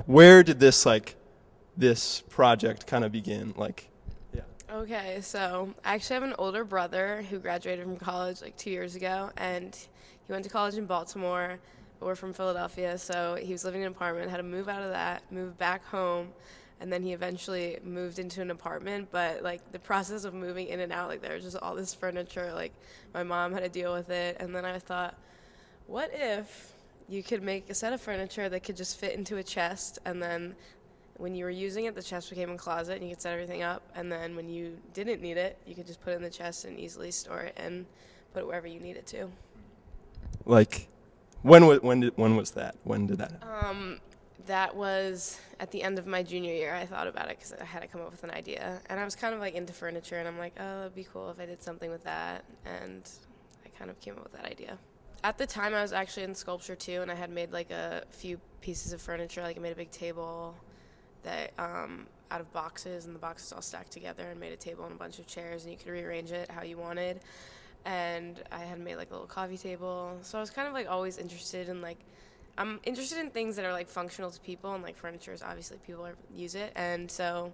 where did this project kind of begin? Yeah. Okay, so I actually have an older brother who graduated from college like 2 years ago, and he went to college in Baltimore, but we're from Philadelphia, so he was living in an apartment, had to move out of that, move back home, and then he eventually moved into an apartment. But like the process of moving in and out, like there was just all this furniture, like my mom had to deal with it, and then I thought, what if you could make a set of furniture that could just fit into a chest, and then when you were using it, the chest became a closet and you could set everything up. And then when you didn't need it, you could just put it in the chest and easily store it and put it wherever you need it to. Like, when was that? When did that happen? That was at the end of my junior year. I thought about it because I had to come up with an idea. And I was kind of like into furniture, and I'm like, oh, it'd be cool if I did something with that. And I kind of came up with that idea. At the time, I was actually in sculpture too, and I had made like a few pieces of furniture. Like I made a big table that out of boxes, and the boxes all stacked together, and made a table and a bunch of chairs, and you could rearrange it how you wanted. And I had made like a little coffee table, so I was kind of like always interested in like I'm interested in things that are like functional to people, and like furniture is obviously use it, and so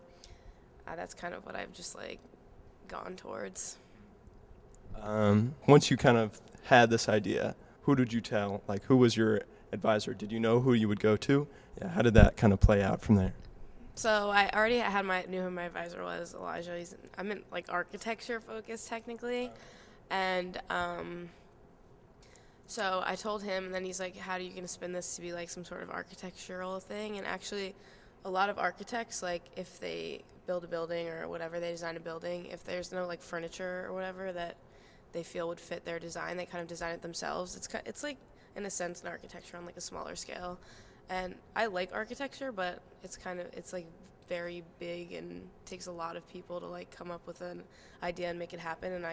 that's kind of what I've just like gone towards. Once you kind of had this idea, who did you tell? Like, who was your advisor? Did you know who you would go to? Yeah, how did that kind of play out from there? So I already knew who my advisor was, Elijah. I'm in like architecture focused technically, and so I told him, and then he's like, "How are you gonna spin this to be like some sort of architectural thing?" And actually, a lot of architects, like if they build a building or whatever, they design a building. If there's no like furniture or whatever that they feel would fit their design, they kind of design it themselves. It's like in a sense an architecture on like a smaller scale. And I like architecture, but it's like very big and takes a lot of people to like come up with an idea and make it happen. And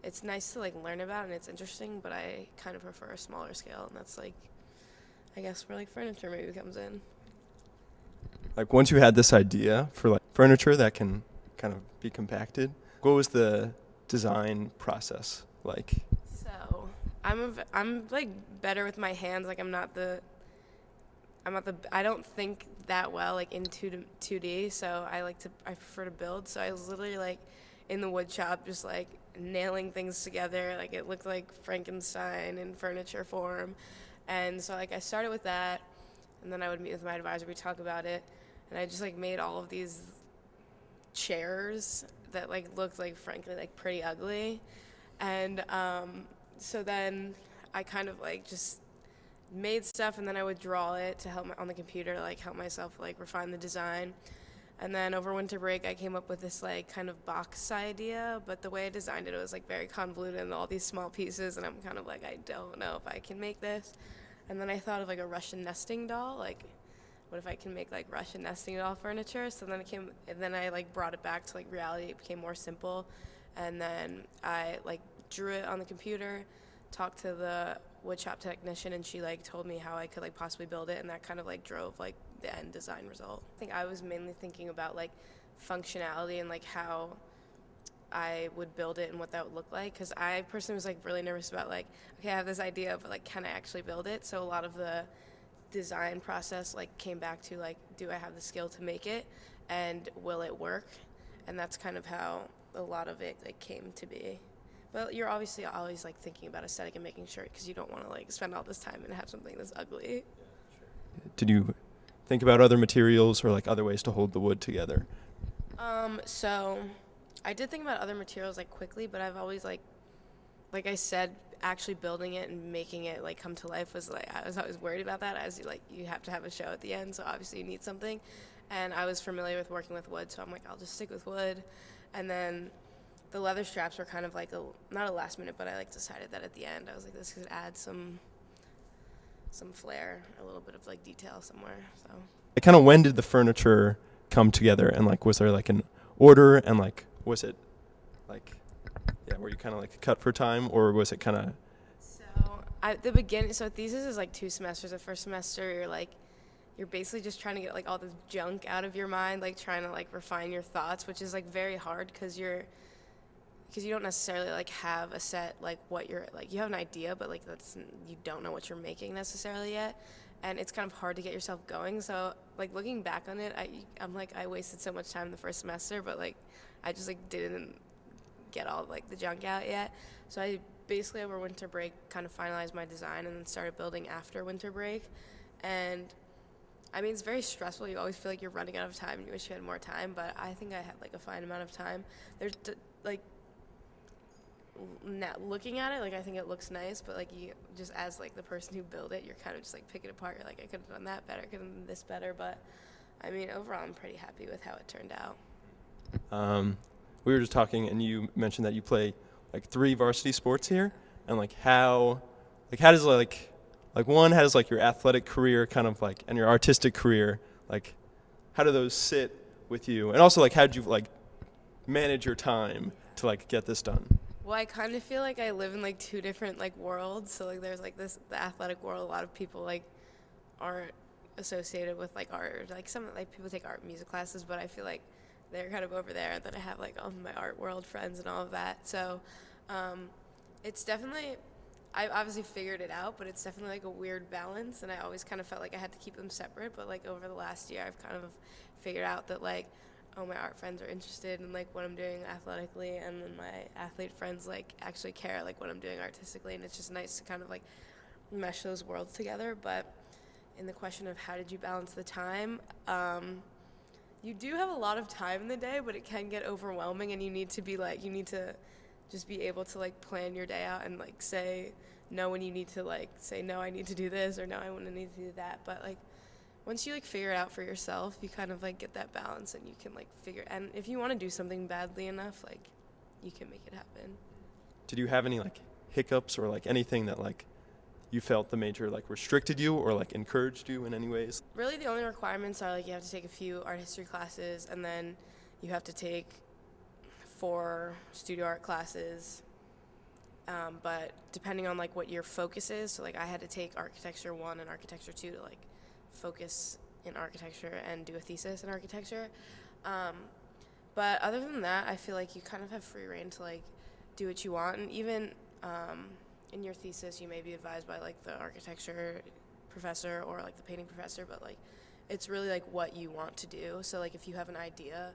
it's nice to like learn about and it's interesting, but I kind of prefer a smaller scale, and that's like I guess where like furniture maybe comes in. Like, once you had this idea for like furniture that can kind of be compacted, what was the design process like? So I'm like better with my hands. Like I don't think that well like in 2D, so I prefer to build. So I was literally like in the wood shop just like nailing things together. Like it looked like Frankenstein in furniture form. And so like I started with that, and then I would meet with my advisor, we'd talk about it, and I just like made all of these chairs that like looked like frankly like pretty ugly. And so then I kind of like just made stuff, and then I would draw it to on the computer to like help myself like refine the design. And then over winter break I came up with this like kind of box idea, but the way I designed it was like very convoluted and all these small pieces, and I'm kind of like I don't know if I can make this. And then I thought of like a Russian nesting doll, like what if I can make like Russian nesting doll furniture? So then I like brought it back to like reality. It became more simple, and then I like drew it on the computer, talked to the woodshop technician, and she like told me how I could like possibly build it, and that kind of like drove like the end design result. I think I was mainly thinking about like functionality and like how I would build it and what that would look like, because I personally was like really nervous about like, okay, I have this idea, but like can I actually build it? So a lot of the design process like came back to like, do I have the skill to make it, and will it work? And that's kind of how a lot of it like came to be. But you're obviously always like thinking about aesthetic and making sure, because you don't want to like spend all this time and have something that's ugly. Did you think about other materials or like other ways to hold the wood together? So I did think about other materials like quickly, but I've always like I said, actually building it and making it like come to life was like I was always worried about that, as you have to have a show at the end, so obviously you need something. And I was familiar with working with wood, so I'm like I'll just stick with wood. And then the leather straps were kind of like not a last minute, but I like decided that at the end I was like this could add some flair, a little bit of like detail somewhere. So Like, kind of when did the furniture come together, and like was there like an order, and like was it like yeah, were you kind of like cut for time, or was it kind of So at the beginning, so thesis is like 2 semesters. The first semester, you're basically just trying to get like all the junk out of your mind, like trying to like refine your thoughts, which is like very hard because you don't necessarily like have a set like what you're like you have an idea, but like you don't know what you're making necessarily yet. and it's kind of hard to get yourself going. So like looking back on it, I'm like I wasted so much time the first semester, but like I just like didn't get all like the junk out yet. So I basically over winter break kind of finalized my design and then started building after winter break. And I mean, it's very stressful. You always feel like you're running out of time and you wish you had more time, but I think I had like a fine amount of time. There's like now looking at it, like I think it looks nice, but like you just as like the person who built it, you're kind of just like picking it apart. You're like, I could have done that better, could have done this better, but I mean, overall, I'm pretty happy with how it turned out. We were just talking, and you mentioned that you play like 3 varsity sports here, and like how does one, how does like your athletic career kind of like and your artistic career, like how do those sit with you, and also like how did you like manage your time to like get this done? Well, I kind of feel like I live in like 2 different like worlds. So like there's like this the athletic world. A lot of people like aren't associated with like art. Like some like people take art music classes, but I feel like they're kind of over there. And then I have like all my art world friends and all of that. So it's definitely I obviously figured it out, but it's definitely like a weird balance. And I always kind of felt like I had to keep them separate. But like over the last year, I've kind of figured out that like my art friends are interested in like what I'm doing athletically, and then my athlete friends like actually care like what I'm doing artistically, and it's just nice to kind of like mesh those worlds together. But in the question of how did you balance the time, you do have a lot of time in the day, but it can get overwhelming, and you need to just be able to like plan your day out and like say no when you need to like say no, I need to do this, or no, I want to need to do that. But like once you like figure it out for yourself, you kind of like get that balance, and you can like and if you want to do something badly enough, like you can make it happen. Did you have any like hiccups or like anything that like you felt the major like restricted you or like encouraged you in any ways? Really the only requirements are like you have to take a few art history classes, and then you have to take 4 studio art classes. But depending on like what your focus is, so like I had to take architecture 1 and architecture 2 to like focus in architecture and do a thesis in architecture. But other than that, I feel like you kind of have free reign to like do what you want, and even in your thesis you may be advised by like the architecture professor or like the painting professor, but like it's really like what you want to do. So like if you have an idea,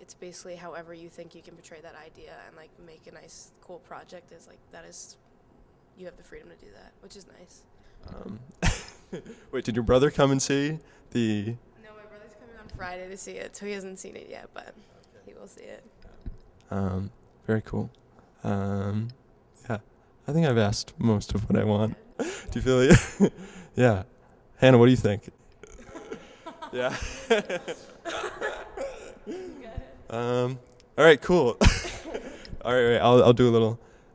it's basically however you think you can portray that idea and like make a nice cool project is like that is you have the freedom to do that, which is nice. Wait, did your brother come and see the... No, my brother's coming on Friday to see it, so he hasn't seen it yet, but he will see it. Very cool. Yeah, I think I've asked most of what I want. Do you feel it? Yeah. Hannah, what do you think? Yeah. All right, cool. All right, I'll do a little